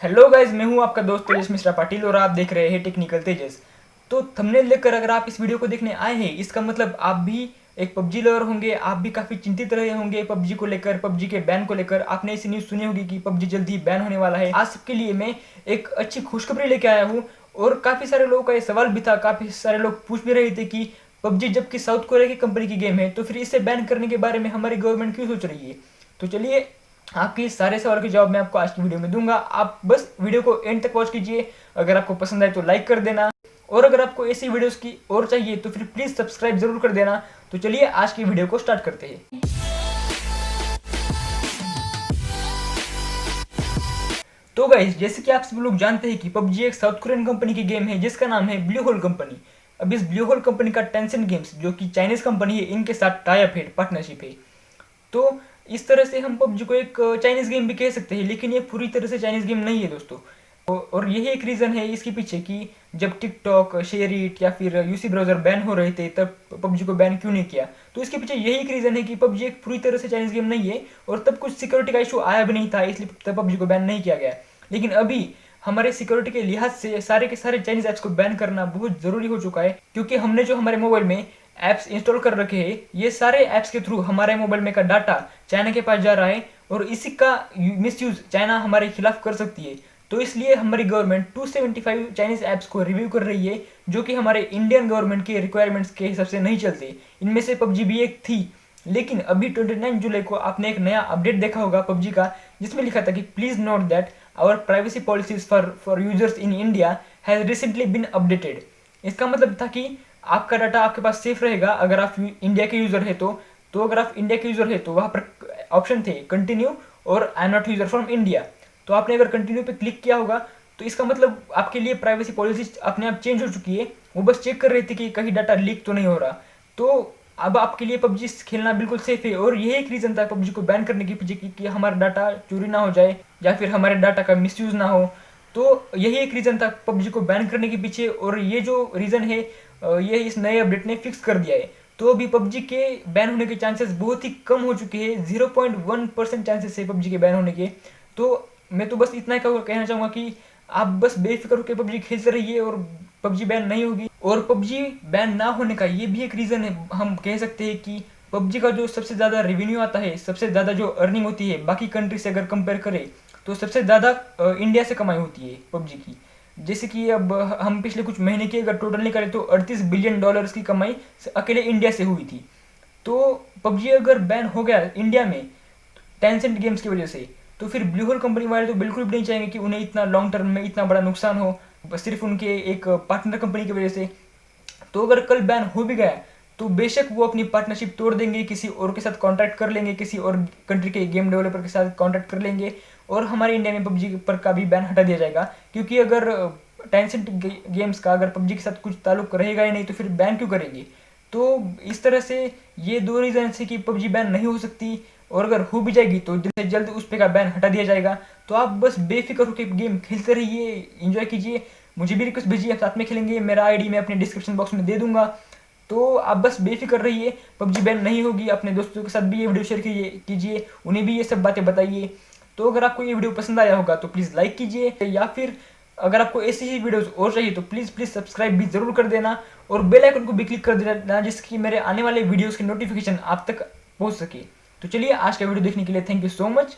Hello guys, मैं हूं आपका दोस्त तेजस मिश्रा पाटिल और आप देख रहे हैं टेक्निकल तेजस। तो थंबनेल देखकर अगर आप इस वीडियो को देखने आए हैं, इसका मतलब आप भी एक पबजी लवर होंगे। आप भी काफ़ी चिंतित रहे होंगे पबजी को लेकर, पबजी के बैन को लेकर। आपने ऐसी न्यूज़ सुनी होगी कि पबजी जल्द ही बैन होने वाला है। आज सबके लिए मैं एक अच्छी खुशखबरी लेके आया हूँ। और काफ़ी सारे लोगों का ये सवाल भी था, काफ़ी सारे लोग पूछ भी रहे थे कि पबजी जबकि साउथ कोरिया की कंपनी की गेम है, तो फिर इसे बैन करने के बारे में हमारी गवर्नमेंट क्यों सोच रही है। तो चलिए, आपके सारे सवाल के जवाब मैं आपको आज की वीडियो में दूंगा। आप बस वीडियो को एंड तक वॉच कीजिए। अगर आपको पसंद आए तो लाइक कर देना, और अगर आपको ऐसी वीडियोस की और चाहिए तो फिर प्लीज सब्सक्राइब जरूर कर देना। तो चलिए आज की वीडियो को स्टार्ट करते हैं। तो गाइस, जैसे कि आप सब लोग जानते हैं कि पबजी एक साउथ कोरियन कंपनी की गेम है जिसका नाम है ब्लू होल कंपनी। अब इस ब्लू होल कंपनी का टेंसेंट गेम्स, जो कि चाइनीज कंपनी है, इनके साथ टाई अप है, पार्टनरशिप है। तो इस तरह से हम पबजी को एक चाइनीज गेम भी कह सकते हैं, लेकिन ये पूरी तरह से चाइनीज गेम नहीं है दोस्तों। और यही एक रीज़न है इसके पीछे कि जब टिकटॉक, शेयरिट या फिर यूसी ब्राउज़र बैन हो रहे थे, तब पबजी को बैन क्यों नहीं किया। तो इसके पीछे यही एक रीज़न है कि पबजी एक पूरी तरह से चाइनीज गेम नहीं है, और तब कुछ सिक्योरिटी का इशू आया भी नहीं था, इसलिए तब पबजी को बैन नहीं किया गया। लेकिन अभी हमारे सिक्योरिटी के लिहाज से सारे के सारे चाइनीज ऐप्स को बैन करना बहुत ज़रूरी हो चुका है, क्योंकि हमने जो हमारे मोबाइल में ऐप्स इंस्टॉल कर रखे हैं, ये सारे ऐप्स के थ्रू हमारे मोबाइल में का डाटा चाइना के पास जा रहा है, और इसी का मिसयूज चाइना हमारे खिलाफ कर सकती है। तो इसलिए हमारी गवर्नमेंट 275 चाइनीज ऐप्स को रिव्यू कर रही है, जो कि हमारे इंडियन गवर्नमेंट के रिक्वायरमेंट्स के हिसाब से नहीं चलते। इनमें से पबजी भी एक थी। लेकिन अभी 29 जुलाई को आपने एक नया अपडेट देखा होगा पबजी का, जिसमें लिखा था कि please note that our privacy policies for users in India has recently been updated. इसका मतलब था कि आपका डाटा आपके पास सेफ रहेगा अगर आप इंडिया के यूजर है तो अगर आप इंडिया के यूजर है तो वहाँ पर ऑप्शन थे कंटिन्यू और I am not user from India. तो आपने अगर कंटिन्यू पे क्लिक किया होगा तो इसका मतलब आपके लिए प्राइवेसी पॉलिसी अपने आप चेंज हो चुकी है। वो बस चेक कर रही थी कि कहीं डाटा लीक तो नहीं हो रहा। तो अब आपके लिए पबजी खेलना बिल्कुल सेफ है, और यही एक रीज़न था पबजी को बैन करने के पीछे कि हमारा डाटा चोरी ना हो जाए या फिर हमारे डाटा का मिसयूज़ ना हो। तो यही एक रीज़न था पबजी को बैन करने के पीछे, और ये जो रीज़न है ये इस नए अपडेट ने फिक्स कर दिया है। तो अभी पबजी के बैन होने के चांसेस बहुत ही कम हो चुके हैं, 0.1% चांसेस है पबजी के बैन होने के। तो मैं तो बस इतना ही कहना चाहूँगा कि आप बस बेफिक्र होकर पबजी खेलते रहिए, और पबजी बैन नहीं होगी। और पबजी बैन ना होने का ये भी एक रीज़न है, हम कह सकते हैं कि पबजी का जो सबसे ज़्यादा रेवेन्यू आता है, सबसे ज़्यादा जो अर्निंग होती है बाकी कंट्री से अगर कंपेयर करें, तो सबसे ज़्यादा इंडिया से कमाई होती है पबजी की। जैसे कि अब हम पिछले कुछ महीने की अगर टोटल निकालें तो $38 बिलियन की कमाई अकेले इंडिया से हुई थी। तो पबजी अगर बैन हो गया इंडिया में टेंसेंट गेम्स की वजह से, तो फिर ब्लू होल कंपनी वाले तो बिल्कुल भी नहीं चाहेंगे कि उन्हें इतना लॉन्ग टर्म में इतना बड़ा नुकसान हो, सिर्फ उनके एक पार्टनर कंपनी की वजह से। तो अगर कल बैन हो भी गया तो बेशक वो अपनी पार्टनरशिप तोड़ देंगे, किसी और के साथ कॉन्ट्रैक्ट कर लेंगे, किसी और कंट्री के गेम डेवलपर के साथ कॉन्ट्रैक्ट कर लेंगे, और हमारे इंडिया में पबजी पर का भी बैन हटा दिया जाएगा। क्योंकि अगर टेंसेंट गेम्स का अगर पबजी के साथ कुछ ताल्लुक रहेगा ही नहीं तो फिर बैन क्यों करेंगे। तो इस तरह से ये दो रीज़न है कि पबजी बैन नहीं हो सकती, और अगर हो भी जाएगी तो जल्द से जल्द उस पे का बैन हटा दिया जाएगा। तो आप बस बेफिक्र होकर गेम खेलते रहिए, इंजॉय कीजिए। मुझे भी रिक्वेस्ट भेजिए, साथ में खेलेंगे। मेरा आईडी मैं अपने डिस्क्रिप्शन बॉक्स में दे दूंगा। तो आप बस बेफिक्र रहिए, पबजी बैन नहीं होगी। अपने दोस्तों के साथ भी ये वीडियो शेयर कीजिए, उन्हें भी ये सब बातें बताइए। तो अगर आपको ये वीडियो पसंद आया होगा तो प्लीज़ लाइक कीजिए, या फिर अगर आपको ऐसी ही वीडियोस और चाहिए तो प्लीज़ सब्सक्राइब भी ज़रूर कर देना, और बेल आइकन को भी क्लिक कर देना, जिसकी मेरे आने वाले वीडियोस की नोटिफिकेशन आप तक पहुंच सके। तो चलिए, आज का वीडियो देखने के लिए थैंक यू सो मच।